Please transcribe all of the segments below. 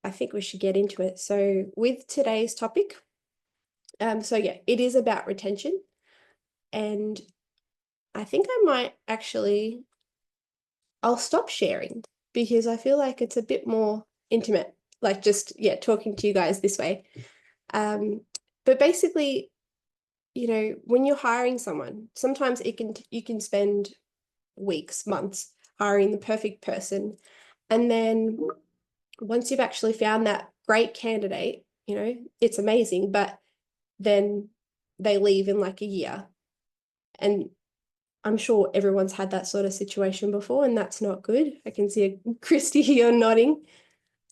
I think we should get into it. So with today's topic, it is about retention. And I think I might actually, I'll stop sharing because I feel like it's a bit more intimate, like just, talking to you guys this way. But basically, when you're hiring someone, sometimes you can spend weeks, months hiring the perfect person. And then once you've actually found that great candidate, it's amazing, but then they leave in like a year. And I'm sure everyone's had that sort of situation before, and that's not good. I can see Kristy here nodding,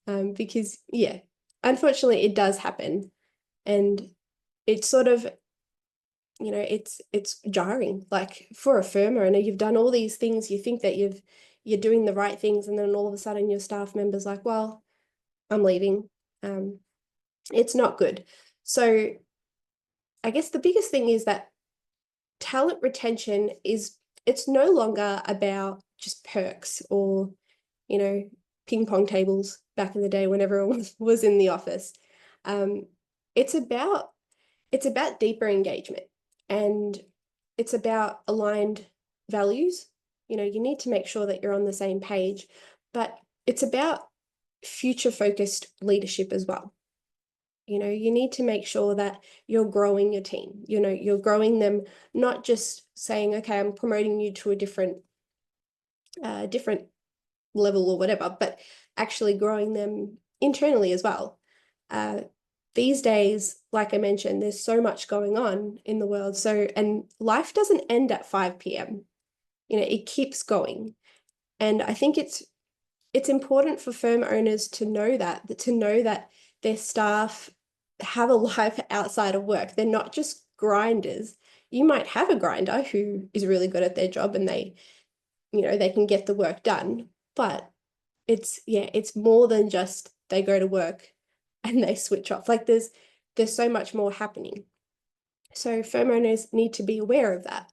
because unfortunately it does happen. And it's sort of, it's jarring. Like for a firm owner, you've done all these things, you think that you're doing the right things, and then all of a sudden your staff member's like, well, I'm leaving. It's not good. So I guess the biggest thing is that talent retention it's no longer about just perks or, ping pong tables back in the day when everyone was in the office. It's about deeper engagement, and it's about aligned values. You need to make sure that you're on the same page, but it's about future-focused leadership as well. You need to make sure that you're growing your team. You're growing them, not just saying, okay, I'm promoting you to a different level or whatever, but actually growing them internally as well. These days, like I mentioned, there's so much going on in the world. And life doesn't end at 5 p.m. It keeps going. And I think it's important for firm owners to know that their staff have a life outside of work. They're not just grinders. You might have a grinder who is really good at their job and they can get the work done, but it's more than just they go to work and they switch off. Like there's so much more happening. So firm owners need to be aware of that.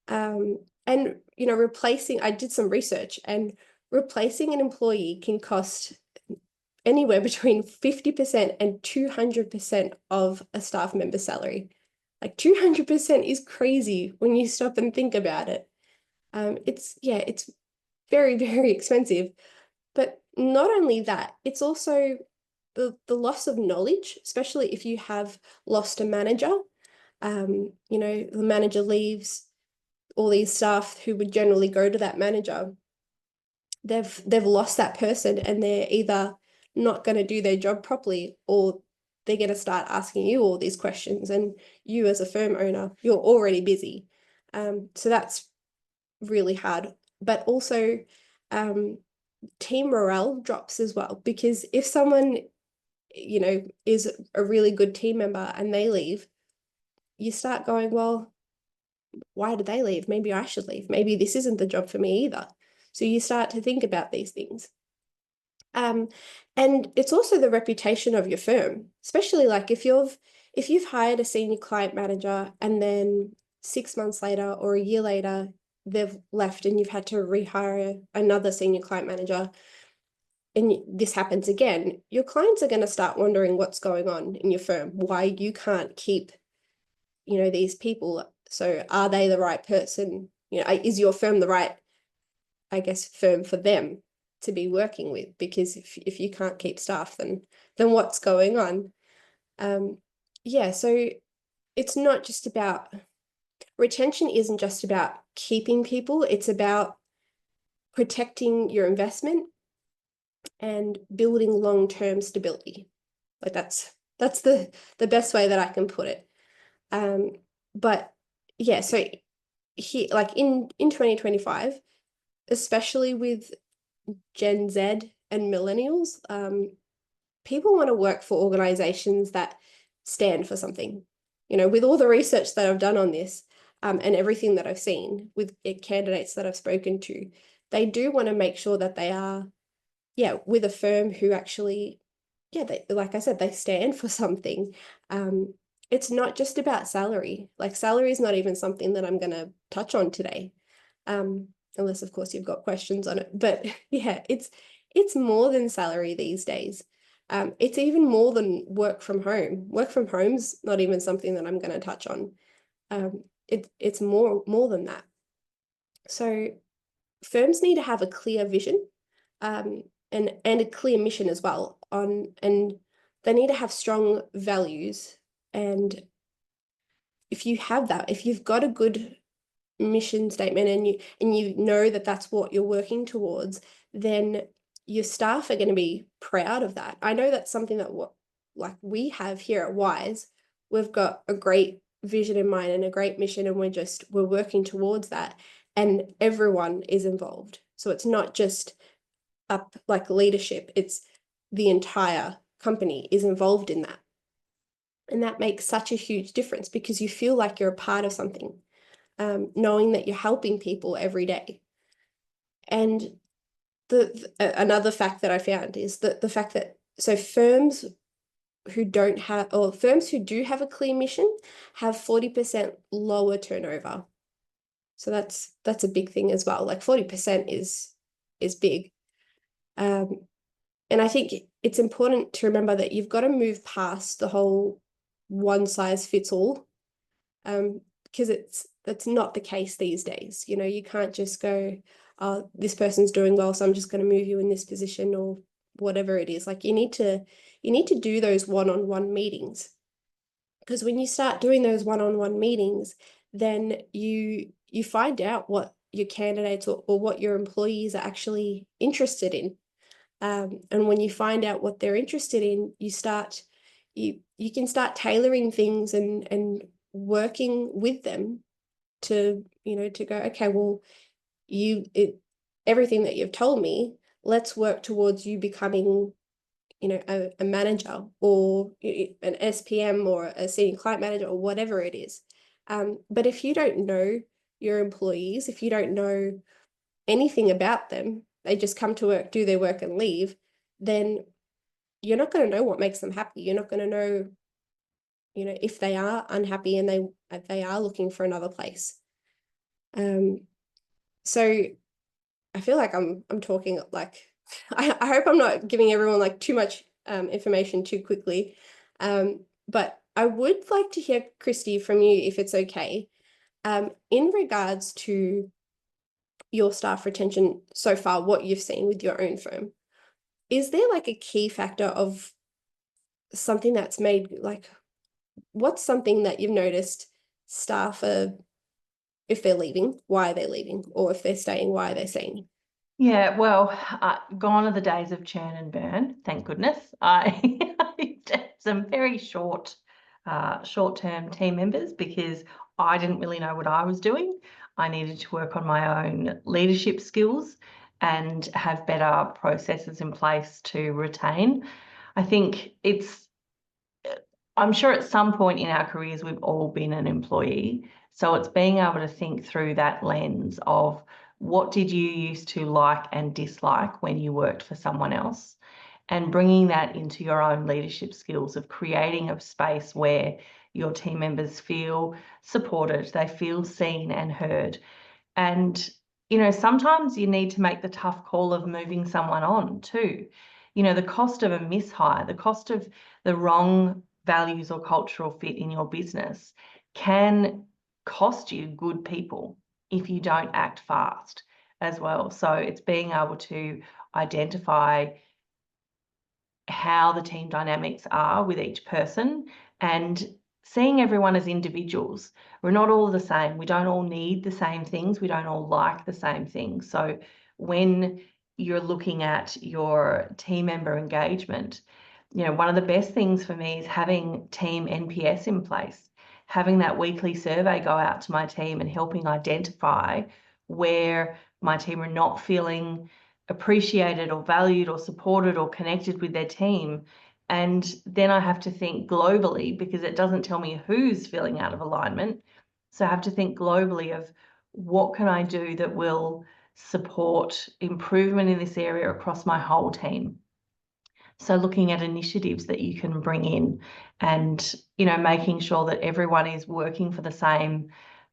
And I did some research, and replacing an employee can cost anywhere between 50% and 200% of a staff member's salary. Like 200% is crazy when you stop and think about it. It's very, very expensive. But not only that, it's also the loss of knowledge, especially if you have lost a manager. The manager leaves, all these staff who would generally go to that manager, they've lost that person, and they're either not going to do their job properly, or they're going to start asking you all these questions, and you as a firm owner, you're already busy. So that's really hard. But also team morale drops as well, because if someone is a really good team member and they leave, you start going, well, why did they leave? Maybe I should leave. Maybe this isn't the job for me either. So you start to think about these things. And it's also the reputation of your firm, especially like if you've hired a senior client manager and then 6 months later or a year later, they've left and you've had to rehire another senior client manager, and this happens again, your clients are going to start wondering what's going on in your firm, why you can't keep, these people. So are they the right person? Is your firm the right, I guess, firm for them to be working with? Because if you can't keep staff, then what's going on? So it's not just about, retention isn't just about keeping people, it's about protecting your investment and building long-term stability. Like that's the best way that I can put it. But yeah, so here, like in 2025, especially with Gen Z and millennials, people want to work for organizations that stand for something. With all the research that I've done on this, and everything that I've seen with candidates that I've spoken to, they do want to make sure that they are, with a firm who actually, like I said, they stand for something. It's not just about salary. Like salary is not even something that I'm going to touch on today, unless of course you've got questions on it. But yeah, it's more than salary these days. It's even more than work from home. Work from home's not even something that I'm going to touch on. It's more than that. So firms need to have a clear vision, and a clear mission as well, and they need to have strong values. And if you have that, if you've got a good mission statement, and you know that that's what you're working towards, then your staff are going to be proud of that. I know that's something that like we have here at Wize. We've got a great vision in mind and a great mission, and we're working towards that, and everyone is involved. So it's not just up like leadership, it's the entire company is involved in that. And that makes such a huge difference, because you feel like you're a part of something, knowing that you're helping people every day. And another fact that I found is that the fact that, so firms who don't have, or firms who do have a clear mission, have 40% lower turnover. So that's a big thing as well. Like 40% is big. And I think it's important to remember that you've got to move past the whole one size fits all, because that's not the case these days. You know, you can't just go, oh, this person's doing well, so I'm just going to move you in this position, or whatever it is. Like you need to do those one-on-one meetings, because when you start doing those one-on-one meetings, then you find out what your candidates or what your employees are actually interested in. And when you find out what they're interested in, you can start tailoring things and working with them to, to go, okay, well, everything that you've told me, let's work towards you becoming, a manager, or an SPM, or a senior client manager, or whatever it is. But if you don't know your employees, if you don't know anything about them, they just come to work, do their work and leave, then you're not going to know what makes them happy. You're not going to know, if they are unhappy and they are looking for another place. So I feel like I'm talking like, I hope I'm not giving everyone like too much information too quickly. But I would like to hear, Kristy, from you, if it's okay, in regards to your staff retention so far, what you've seen with your own firm. Is there like a key factor of something that's made, like, what's something that you've noticed staff are, if they're leaving, why are they leaving? Or if they're staying, why are they staying? Yeah, well, gone are the days of churn and burn, thank goodness. I had some very short-term team members, because I didn't really know what I was doing. I needed to work on my own leadership skills and have better processes in place to retain. I think I'm sure at some point in our careers we've all been an employee. So it's being able to think through that lens of, what did you used to like and dislike when you worked for someone else, and bringing that into your own leadership skills of creating a space where your team members feel supported, they feel seen and heard. And, sometimes you need to make the tough call of moving someone on too. The cost of a mishire, the cost of the wrong values or cultural fit in your business can cost you good people if you don't act fast as well. So it's being able to identify how the team dynamics are with each person, and seeing everyone as individuals. We're not all the same. We don't all need the same things. We don't all like the same things. So when you're looking at your team member engagement, one of the best things for me is having team NPS in place, having that weekly survey go out to my team and helping identify where my team are not feeling appreciated or valued or supported or connected with their team. And then I have to think globally, because it doesn't tell me who's feeling out of alignment. So I have to think globally of, what can I do that will support improvement in this area across my whole team? So looking at initiatives that you can bring in, and, making sure that everyone is working for the same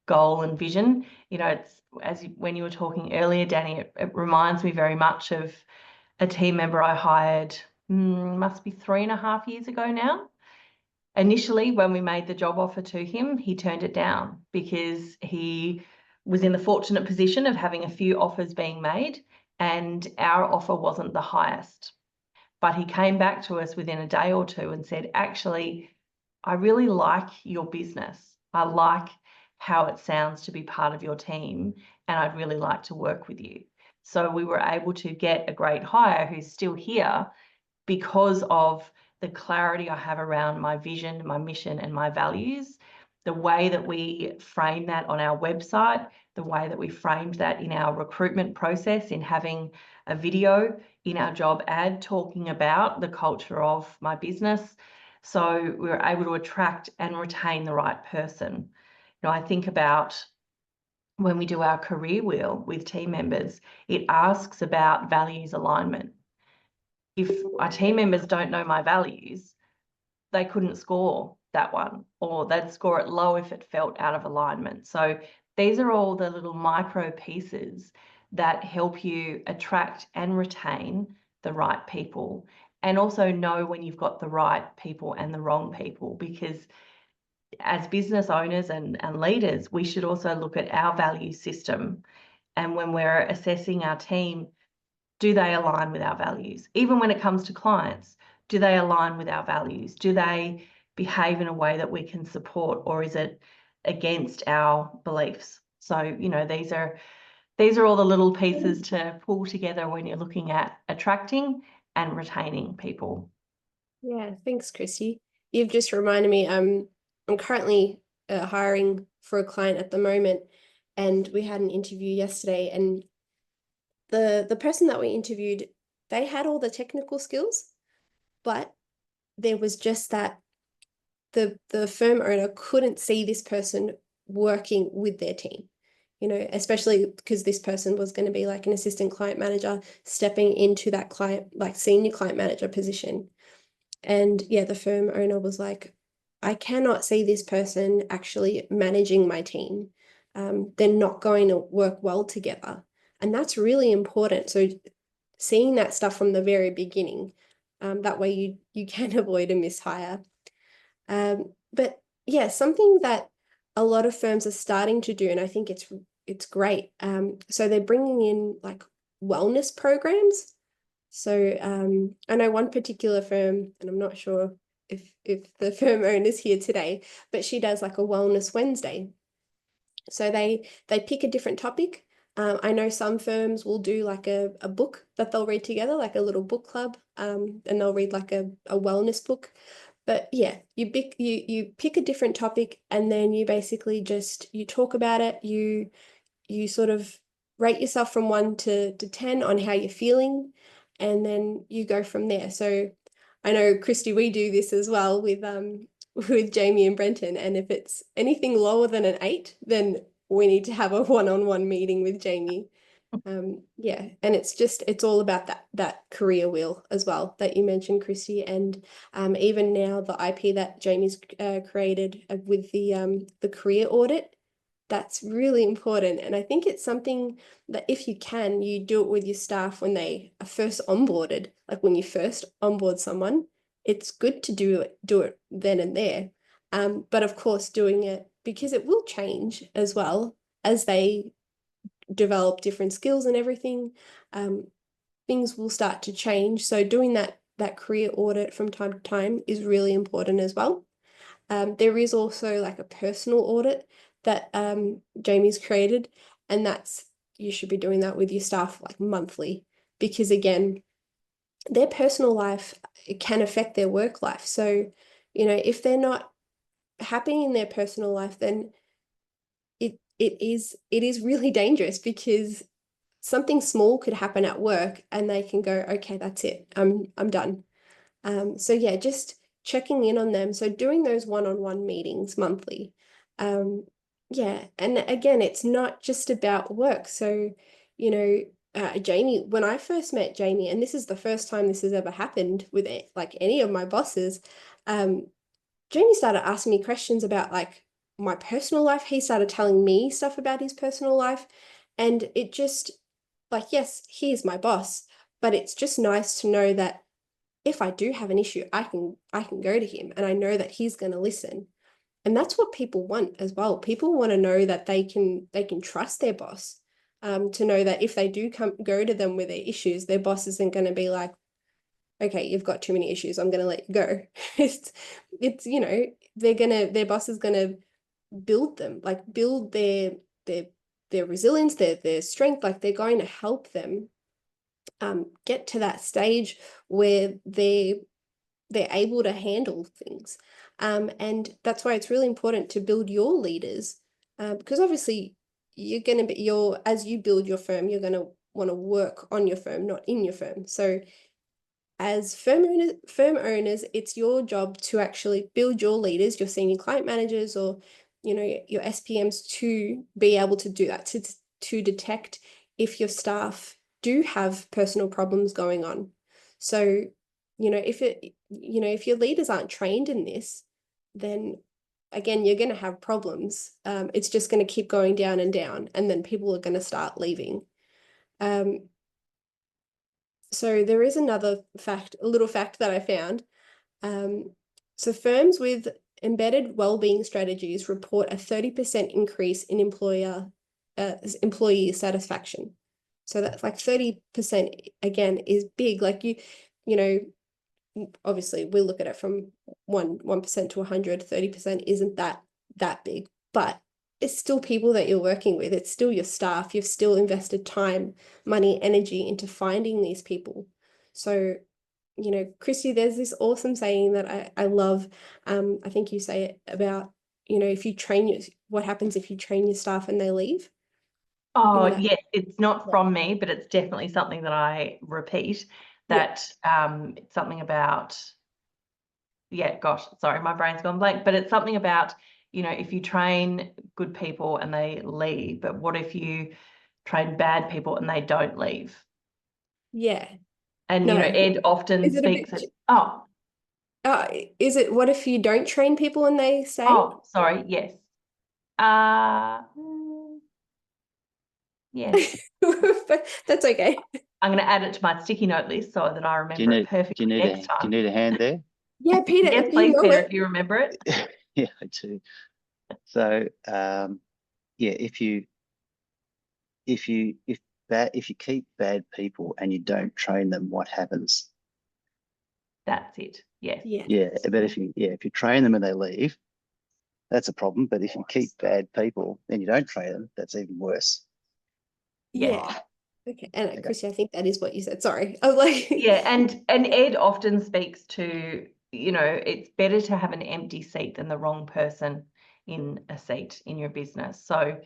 goal and vision. It's, when you were talking earlier, Dani, it reminds me very much of a team member I hired must be 3.5 years ago now. Initially, when we made the job offer to him, he turned it down because he was in the fortunate position of having a few offers being made, and our offer wasn't the highest. But he came back to us within a day or two and said, actually, I really like your business. I like how it sounds to be part of your team, and I'd really like to work with you. So we were able to get a great hire who's still here because of the clarity I have around my vision, my mission, and my values, the way that we frame that on our website, the way that we framed that in our recruitment process, in having a video in our job ad talking about the culture of my business. So we were able to attract and retain the right person. I think about when we do our career wheel with team members, it asks about values alignment. If our team members don't know my values, they couldn't score that one, or they'd score it low if it felt out of alignment. So these are all the little micro pieces that help you attract and retain the right people, and also know when you've got the right people and the wrong people, because as business owners and leaders, we should also look at our value system. And when we're assessing our team, do they align with our values? Even when it comes to clients, do they align with our values? Do they behave in a way that we can support, or is it against our beliefs? So, these are all the little pieces to pull together when you're looking at attracting and retaining people. Yeah, thanks, Kristy. You've just reminded me, I'm currently hiring for a client at the moment, and we had an interview yesterday, and the person that we interviewed, they had all the technical skills, but there was just that the firm owner couldn't see this person working with their team, especially because this person was going to be like an assistant client manager stepping into that client, like senior client manager position. And yeah, the firm owner was like, I cannot see this person actually managing my team. They're not going to work well together. And that's really important. So seeing that stuff from the very beginning, that way you can avoid a mishire. But yeah, something that a lot of firms are starting to do, and I think it's great. So they're bringing in like wellness programs. So I know one particular firm, and I'm not sure if the firm owner's here today, but she does like a Wellness Wednesday. So they pick a different topic. I know some firms will do like a book that they'll read together, like a little book club, and they'll read like a wellness book. But yeah, you pick a different topic, and then you basically just you talk about it. You sort of rate yourself from 1 to 10 on how you're feeling, and then you go from there. So I know, Kristy, we do this as well with Jamie and Brenton, and if it's anything lower than an 8, then we need to have a one-on-one meeting with Jamie. Yeah, and it's all about that career wheel as well that you mentioned, Kristy, and even now the IP that Jamie's created with the career audit. That's really important. And I think it's something that if you can, you do it with your staff when they are first onboarded. Like when you first onboard someone, it's good to do it then and there. But of course, doing it because it will change as well as they develop different skills and everything. Things will start to change. So doing that career audit from time to time is really important as well. There is also like a personal audit that Jamie's created, and you should be doing that with your staff like monthly, because again, their personal life can affect their work life. So, if they're not happy in their personal life, then it is really dangerous, because something small could happen at work and they can go, okay, that's it. I'm done. So yeah, just checking in on them. So doing those one-on-one meetings monthly. Yeah, and again, it's not just about work. So, Jamie, when I first met Jamie, and this is the first time this has ever happened with like any of my bosses, Jamie started asking me questions about like my personal life. He started telling me stuff about his personal life, and it just like, yes, he is my boss, but it's just nice to know that if I do have an issue, I can go to him and I know that he's going to listen. And that's what people want as well. People want to know that they can trust their boss, to know that if they do go to them with their issues, their boss isn't going to be like, okay, you've got too many issues, I'm going to let you go. It's their boss is going to build them, like build their resilience, their strength. Like they're going to help them get to that stage where they're able to handle things. And that's why it's really important to build your leaders, because obviously you're going to be as you build your firm, you're going to want to work on your firm, not in your firm. So as firm owners, it's your job to actually build your leaders, your senior client managers, or your SPMs, to be able to do that, to detect if your staff do have personal problems going on. So if your leaders aren't trained in this, then again, you're going to have problems. It's just going to keep going down and down, and then people are going to start leaving. So there is another fact, a little fact that I found. So firms with embedded well-being strategies report a 30% increase in employee satisfaction. So that's like 30%, again, is big. Like obviously we look at it from 1% to 100, 30% isn't that big, but it's still people that you're working with. It's still your staff. You've still invested time, money, energy into finding these people. So, Kristy, there's this awesome saying that I love. I think you say it about, what happens if you train your staff and they leave? Oh, That. yes, it's not from me, but it's definitely something that I repeat, Yeah. that it's something about, yeah, gosh, sorry, my brain's gone blank, but it's something about, if you train good people and they leave, but what if you train bad people and they don't leave? Yeah. And, No. Ed often Is it a speaks bit, at, is it, what if you don't train people and they stay? sorry, yes. Mm, yes. That's okay. I'm going to add it to my sticky note list so that I remember it perfectly next Do you time. need a hand there? Yeah, Peter, Yes, you please, know Peter, it. if you remember it. Yeah, I do. So, yeah, if you keep bad people and you don't train them, what happens? That's it. Yes. Yeah. Yeah, but if you train them and they leave, that's a problem. But if you keep bad people and you don't train them, that's even worse. Yes. Yeah. Okay. And Okay. Kristy, I think that is what you said. Sorry. I was like, Yeah, and Ed often speaks to, it's better to have an empty seat than the wrong person in a seat in your business. So,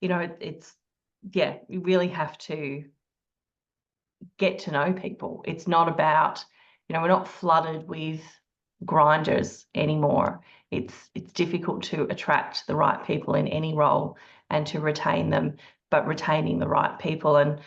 it's you really have to get to know people. It's not about, we're not flooded with grinders anymore. It's difficult to attract the right people in any role and to retain them, but retaining the right people, and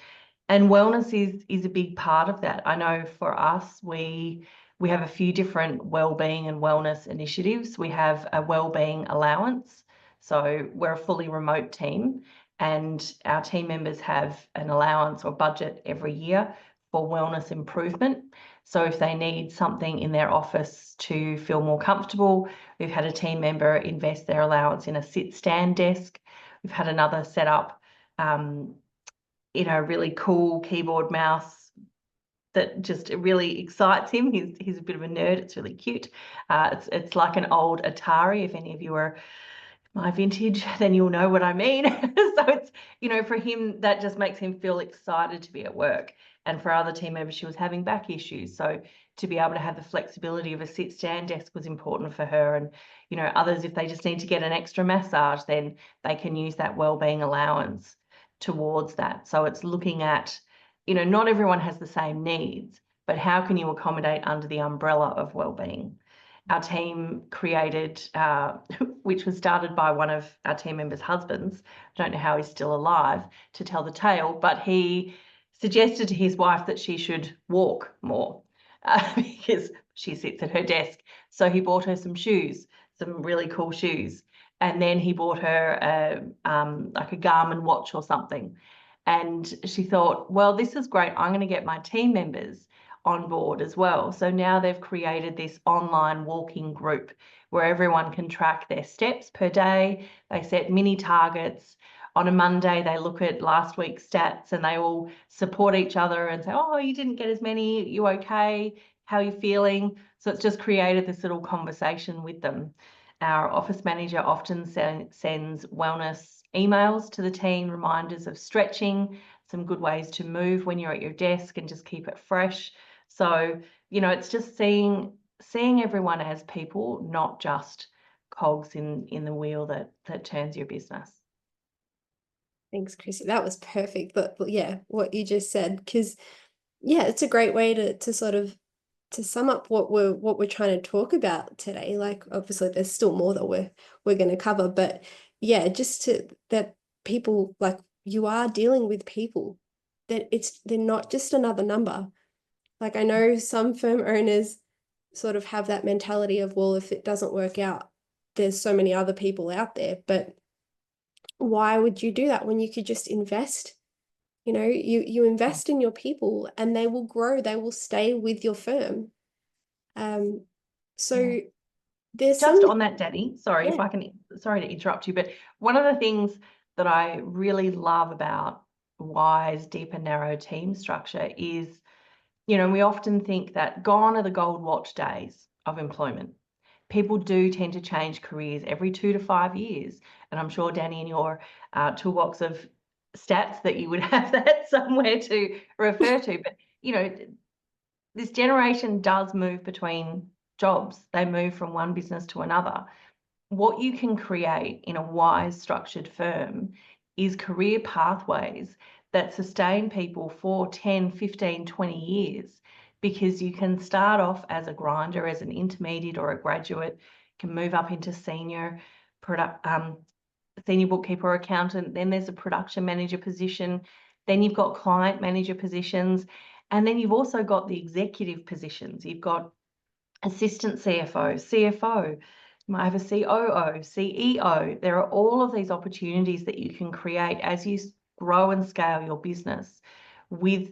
wellness is a big part of that. I know for us, we have a few different wellbeing and wellness initiatives. We have a wellbeing allowance. So we're a fully remote team, and our team members have an allowance or budget every year for wellness improvement. So if they need something in their office to feel more comfortable, we've had a team member invest their allowance in a sit-stand desk. We've had another set up really cool keyboard mouse that just really excites him. He's a bit of a nerd. It's really cute. It's like an old Atari. If any of you are my vintage, then you'll know what I mean. So it's, for him, that just makes him feel excited to be at work. And for other team members, she was having back issues. So to be able to have the flexibility of a sit-stand desk was important for her. And, others, if they just need to get an extra massage, then they can use that wellbeing allowance towards that. So it's looking at, not everyone has the same needs, but how can you accommodate under the umbrella of wellbeing? Our team created, which was started by one of our team members' husbands. I don't know how he's still alive to tell the tale, but he suggested to his wife that she should walk more because she sits at her desk. So he bought her some shoes, some really cool shoes. And then he bought her like a Garmin watch or something. And she thought, well, this is great. I'm going to get my team members on board as well. So now they've created this online walking group where everyone can track their steps per day. They set mini targets. On a Monday, they look at last week's stats and they all support each other and say, oh, you didn't get as many, you okay? How are you feeling? So it's just created this little conversation with them. Our office manager often sends wellness emails to the team, reminders of stretching, some good ways to move when you're at your desk and just keep it fresh. So, you know, it's just seeing everyone as people, not just cogs in the wheel that turns your business. Thanks, Kristy. That was perfect. But yeah, what you just said, because yeah, it's a great way to sort of to sum up what we're trying to talk about today. Like obviously there's still more that we're going to cover, but yeah, just to that people, like, you are dealing with people, that they're not just another number. Like I know some firm owners sort of have that mentality of, well, if it doesn't work out, there's so many other people out there. But why would you do that when you could just invest? You know, you invest in your people and they will grow, they will stay with your firm. So Yeah. there's Just some, on that, Dani, sorry yeah. if I can, sorry to interrupt you, but one of the things that I really love about Wize deep and narrow team structure is, you know, we often think that gone are the gold watch days of employment. People do tend to change careers every 2 to 5 years. And I'm sure, Dani, in your toolbox of stats that you would have that somewhere to refer to. But, you know, this generation does move between jobs. They move from one business to another. What you can create in a Wize structured firm is career pathways that sustain people for 10, 15, 20 years, because you can start off as a grinder, as an intermediate or a graduate, can move up into senior bookkeeper or accountant. Then there's a production manager position. Then you've got client manager positions. And then you've also got the executive positions. You've got assistant CFO, CFO, you might have a COO, CEO. There are all of these opportunities that you can create as you grow and scale your business with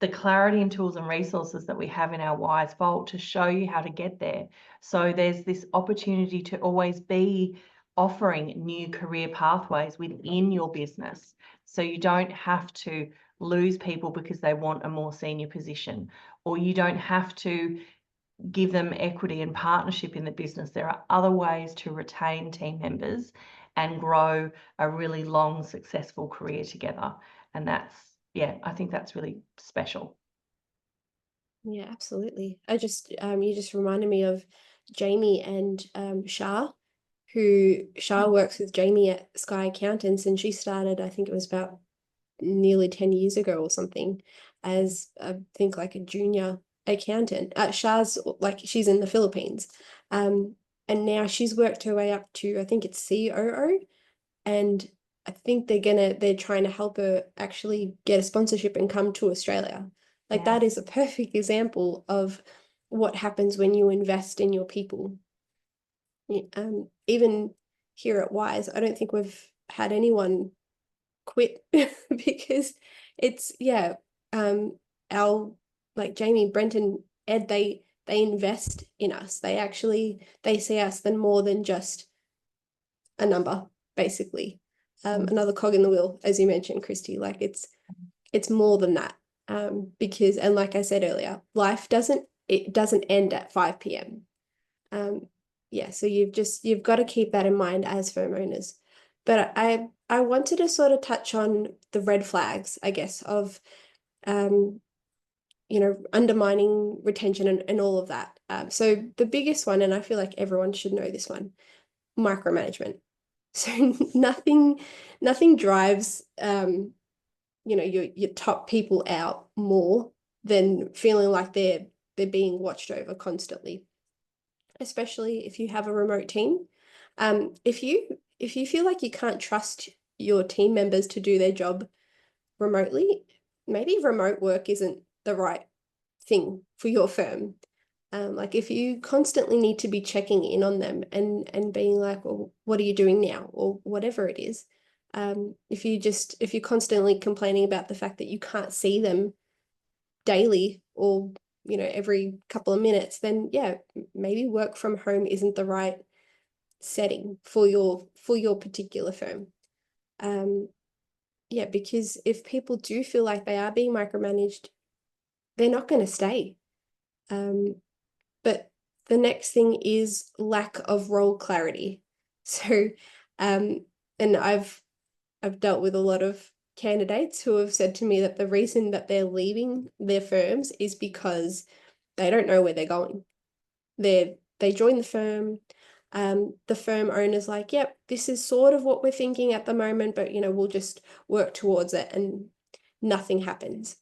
the clarity and tools and resources that we have in our Wize Vault to show you how to get there. So there's this opportunity to always be offering new career pathways within your business. So you don't have to lose people because they want a more senior position, or you don't have to give them equity and partnership in the business. There are other ways to retain team members and grow a really long, successful career together. And that's, yeah, I think that's really special. Yeah, absolutely. I just you just reminded me of Jamie and Shah, who Shah works with Jamie at Sky Accountants, and she started, I think it was about nearly 10 years ago or something, as I think like a junior accountant. Shah's like, she's in the Philippines. And now she's worked her way up to, I think it's COO, and I think they're trying to help her actually get a sponsorship and come to Australia. Like Yeah. that is a perfect example of what happens when you invest in your people. Even here at Wize, I don't think we've had anyone quit because it's, yeah, our, like Jamie, Brenton, Ed, they invest in us. They see us than more than just a number, basically. Another cog in the wheel, as you mentioned, Kristy. Like it's more than that. Because, and like I said earlier, life doesn't end at 5 p.m. Yeah, so you've got to keep that in mind as firm owners. But I wanted to sort of touch on the red flags, I guess, of you know, undermining retention and all of that. So the biggest one, and I feel like everyone should know this one, micromanagement. So nothing drives you know, your top people out more than feeling like they're being watched over constantly, especially if you have a remote team. If you feel like you can't trust your team members to do their job remotely, maybe remote work isn't the right thing for your firm. Like if you constantly need to be checking in on them and being like, well, what are you doing now, or whatever it is. If you're constantly complaining about the fact that you can't see them daily or every couple of minutes, then yeah, maybe work from home isn't the right setting for your particular firm. Yeah, because if people do feel like they are being micromanaged, they're not going to stay. But the next thing is lack of role clarity. So, and I've dealt with a lot of candidates who have said to me that the reason that they're leaving their firms is because they don't know where they're going. They join the firm owner's like, yep, this is sort of what we're thinking at the moment, but we'll just work towards it, and nothing happens.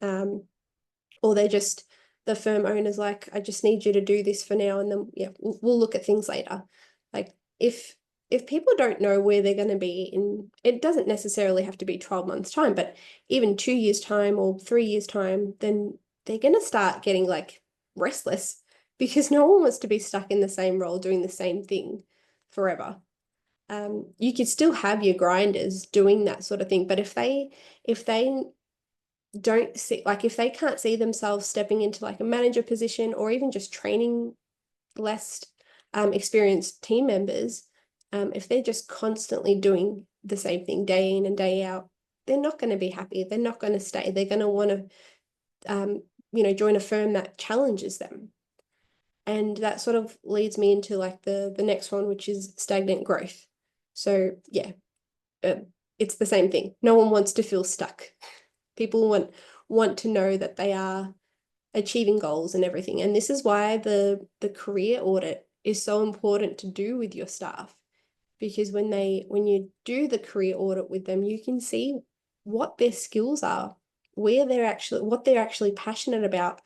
Or the firm owner's like, I just need you to do this for now, and then yeah, we'll look at things later. Like if people don't know where they're going to be in, it doesn't necessarily have to be 12 months time, but even 2 years time or 3 years time, then they're going to start getting like restless, because no one wants to be stuck in the same role doing the same thing forever. You could still have your grinders doing that sort of thing, but if they don't see, like if they can't see themselves stepping into like a manager position, or even just training less experienced team members, if they're just constantly doing the same thing day in and day out, they're not going to be happy. They're not going to stay. They're going to want to join a firm that challenges them. And that sort of leads me into like the next one, which is stagnant growth. So yeah, it's the same thing. No one wants to feel stuck. People want to know that they are achieving goals and everything. And this is why the career audit is so important to do with your staff, because when you do the career audit with them, you can see what their skills are, what they're actually passionate about,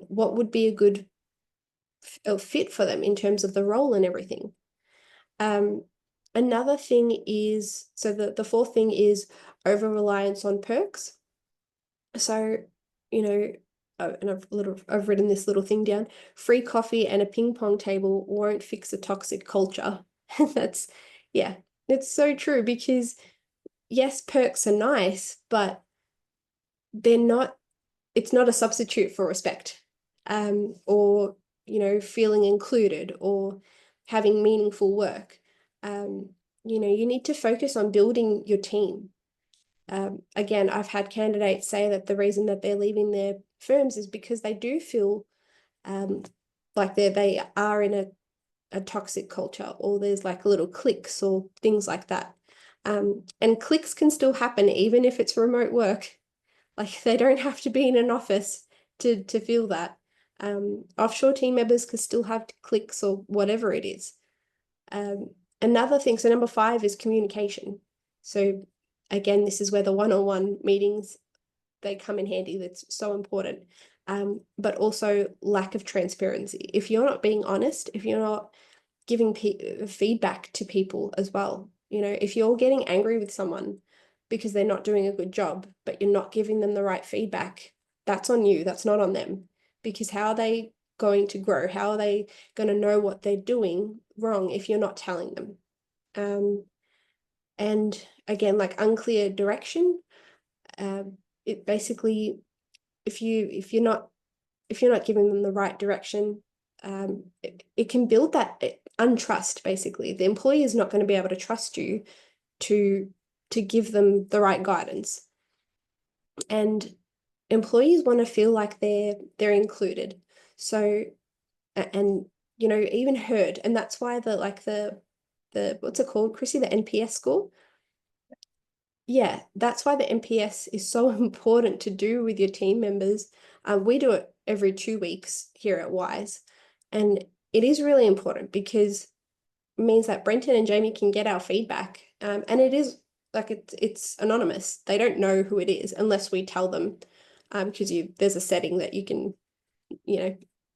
what would be a good fit for them in terms of the role and everything. Another thing is, so the fourth thing is over reliance on perks. So, and I've written this little thing down: free coffee and a ping pong table won't fix a toxic culture. That's, yeah, it's so true, because yes, perks are nice, but it's not a substitute for respect, or, feeling included or having meaningful work. You need to focus on building your team. Again, I've had candidates say that the reason that they're leaving their firms is because they do feel like they are in a toxic culture, or there's like little cliques or things like that. And cliques can still happen even if it's remote work. Like they don't have to be in an office to feel that. Offshore team members can still have cliques or whatever it is. Another thing, so number 5 is communication. So again, this is where the one-on-one meetings, they come in handy. That's so important. But also lack of transparency. If you're not being honest, if you're not giving feedback to people as well, if you're getting angry with someone because they're not doing a good job, but you're not giving them the right feedback, that's on you. That's not on them. Because how are they going to grow? How are they going to know what they're doing wrong if you're not telling them? And again, like unclear direction. It basically, if you're not giving them the right direction, it can build that untrust. Basically, the employee is not going to be able to trust you to give them the right guidance. And employees want to feel like they're included. So, and even heard. And that's why the what's it called, Kristy, the NPS score? Yeah, that's why the NPS is so important to do with your team members. We do it every 2 weeks here at Wize, and it is really important because it means that Brenton and Jamie can get our feedback, and it is like it's anonymous. They don't know who it is unless we tell them, because there's a setting that you can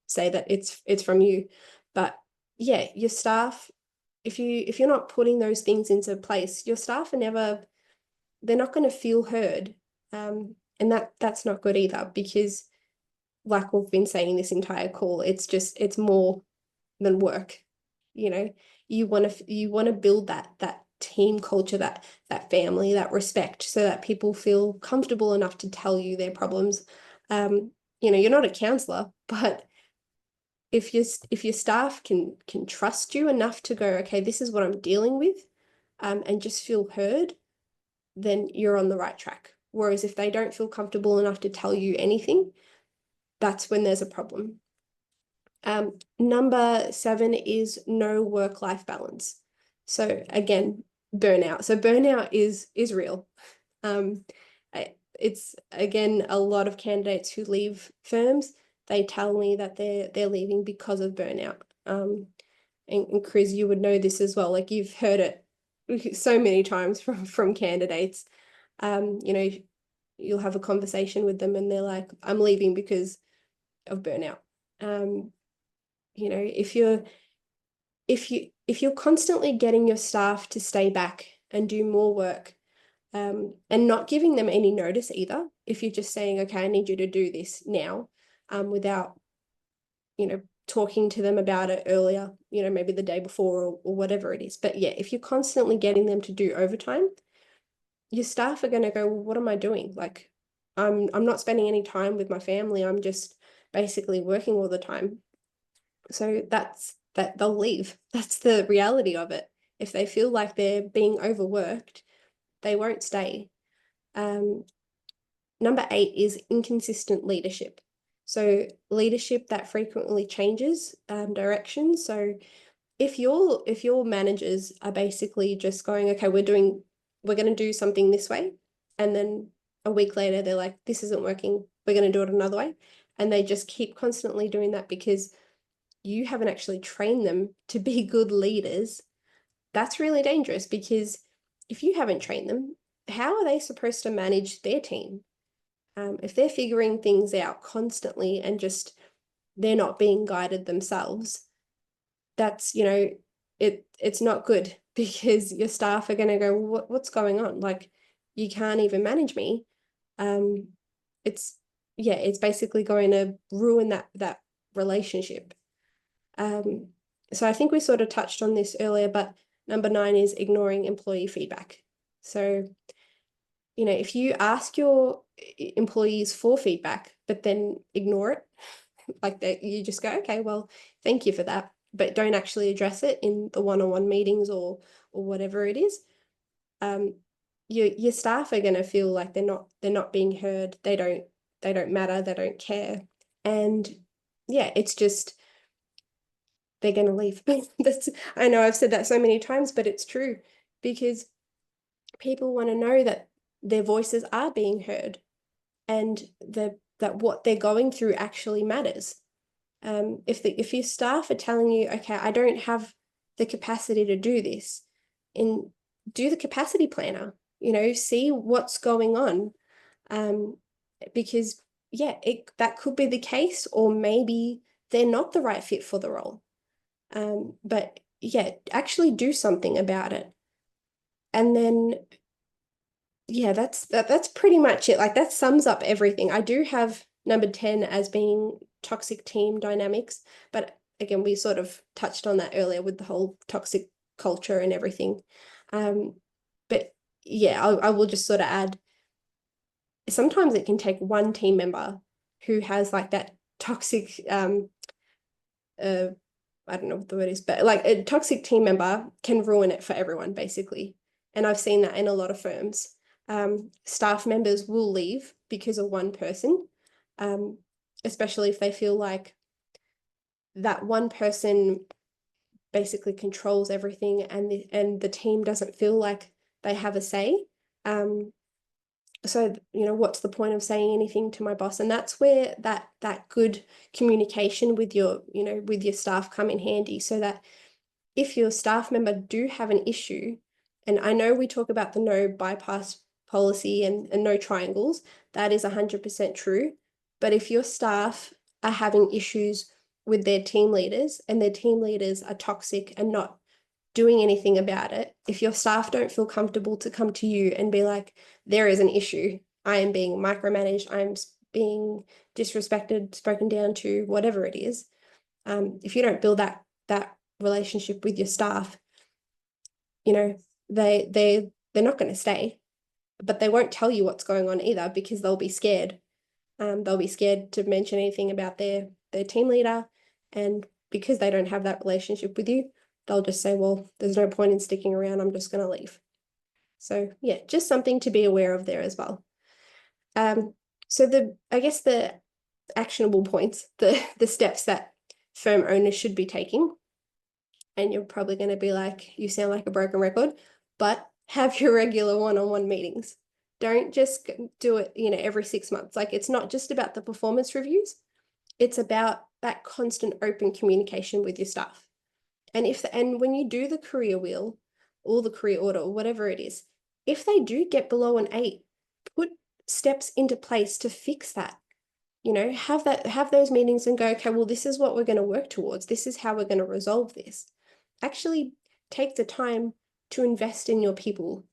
say that it's from you. But yeah, your staff, if you're not putting those things into place, your staff they're not going to feel heard, and that's not good either, because like we've been saying this entire call, it's more than work. You want to build that team culture, that family, that respect, so that people feel comfortable enough to tell you their problems. you're not a counselor, but if your staff can trust you enough to go, okay, this is what I'm dealing with, and just feel heard, then you're on the right track. Whereas if they don't feel comfortable enough to tell you anything, that's when there's a problem. Number 7 is no work-life balance. So again, burnout. So burnout is real. It's, again, a lot of candidates who leave firms, they tell me that they're leaving because of burnout. And Chris, you would know this as well. Like, you've heard it so many times from candidates. You'll have a conversation with them and they're like, I'm leaving because of burnout. If you're constantly getting your staff to stay back and do more work, and not giving them any notice either, if you're just saying, okay, I need you to do this now, without, talking to them about it earlier, maybe the day before or whatever it is. But yeah, if you're constantly getting them to do overtime, your staff are going to go, well, what am I doing? Like, I'm not spending any time with my family. I'm just basically working all the time. So that they'll leave. That's the reality of it. If they feel like they're being overworked, they won't stay. Number 8 is inconsistent leadership. So leadership that frequently changes direction. So if your managers are basically just going, okay, we're going to do something this way, and then a week later they're like, this isn't working, we're going to do it another way, and they just keep constantly doing that because you haven't actually trained them to be good leaders, that's really dangerous. Because if you haven't trained them, how are they supposed to manage their team? If they're figuring things out constantly and just they're not being guided themselves, that's, it's not good, because your staff are going to go, what's going on? Like, you can't even manage me. It's basically going to ruin that relationship. So I think we sort of touched on this earlier, but number 9 is ignoring employee feedback. So, if you ask your employees for feedback, but then ignore it, like that, you just go, okay, well, thank you for that, but don't actually address it in the one-on-one meetings or whatever it is, your staff are going to feel like they're not being heard. They don't matter. They don't care. And yeah, it's just, they're going to leave. I know I've said that so many times, but it's true, because people want to know that their voices are being heard, and that what they're going through actually matters. If your staff are telling you, okay, I don't have the capacity to do this, and do the capacity planner, see what's going on, because that could be the case, or maybe they're not the right fit for the role. But yeah, actually do something about it. And then yeah, that's pretty much it. Like, that sums up everything. I do have number 10 as being toxic team dynamics, but again, we sort of touched on that earlier with the whole toxic culture and everything. But yeah, I will just sort of add, sometimes it can take one team member who has like that toxic, I don't know what the word is, but like, a toxic team member can ruin it for everyone, basically. And I've seen that in a lot of firms. Staff members will leave because of one person, especially if they feel like that one person basically controls everything, and the team doesn't feel like they have a say. So, what's the point of saying anything to my boss? And that's where that good communication with your staff come in handy, so that if your staff member do have an issue, and I know we talk about the no bypass policy and no triangles, that is 100% true. But if your staff are having issues with their team leaders, and their team leaders are toxic and not doing anything about it, if your staff don't feel comfortable to come to you and be like, there is an issue, I am being micromanaged, I'm being disrespected, spoken down to, whatever it is, if you don't build that relationship with your staff, they're not going to stay, but they won't tell you what's going on either, because they'll be scared. They'll be scared to mention anything about their team leader, and because they don't have that relationship with you, they'll just say, well, there's no point in sticking around, I'm just going to leave. So yeah, just something to be aware of there as well. So I guess the actionable points, the steps that firm owners should be taking, and you're probably going to be like, you sound like a broken record, but have your regular one-on-one meetings. Don't just do it, every 6 months. Like, it's not just about the performance reviews. It's about that constant open communication with your staff. And when you do the career wheel or the career order or whatever it is, if they do get below an 8, put steps into place to fix that. Have those meetings and go, okay, well, this is what we're going to work towards. This is how we're going to resolve this. Actually take the time to invest in your people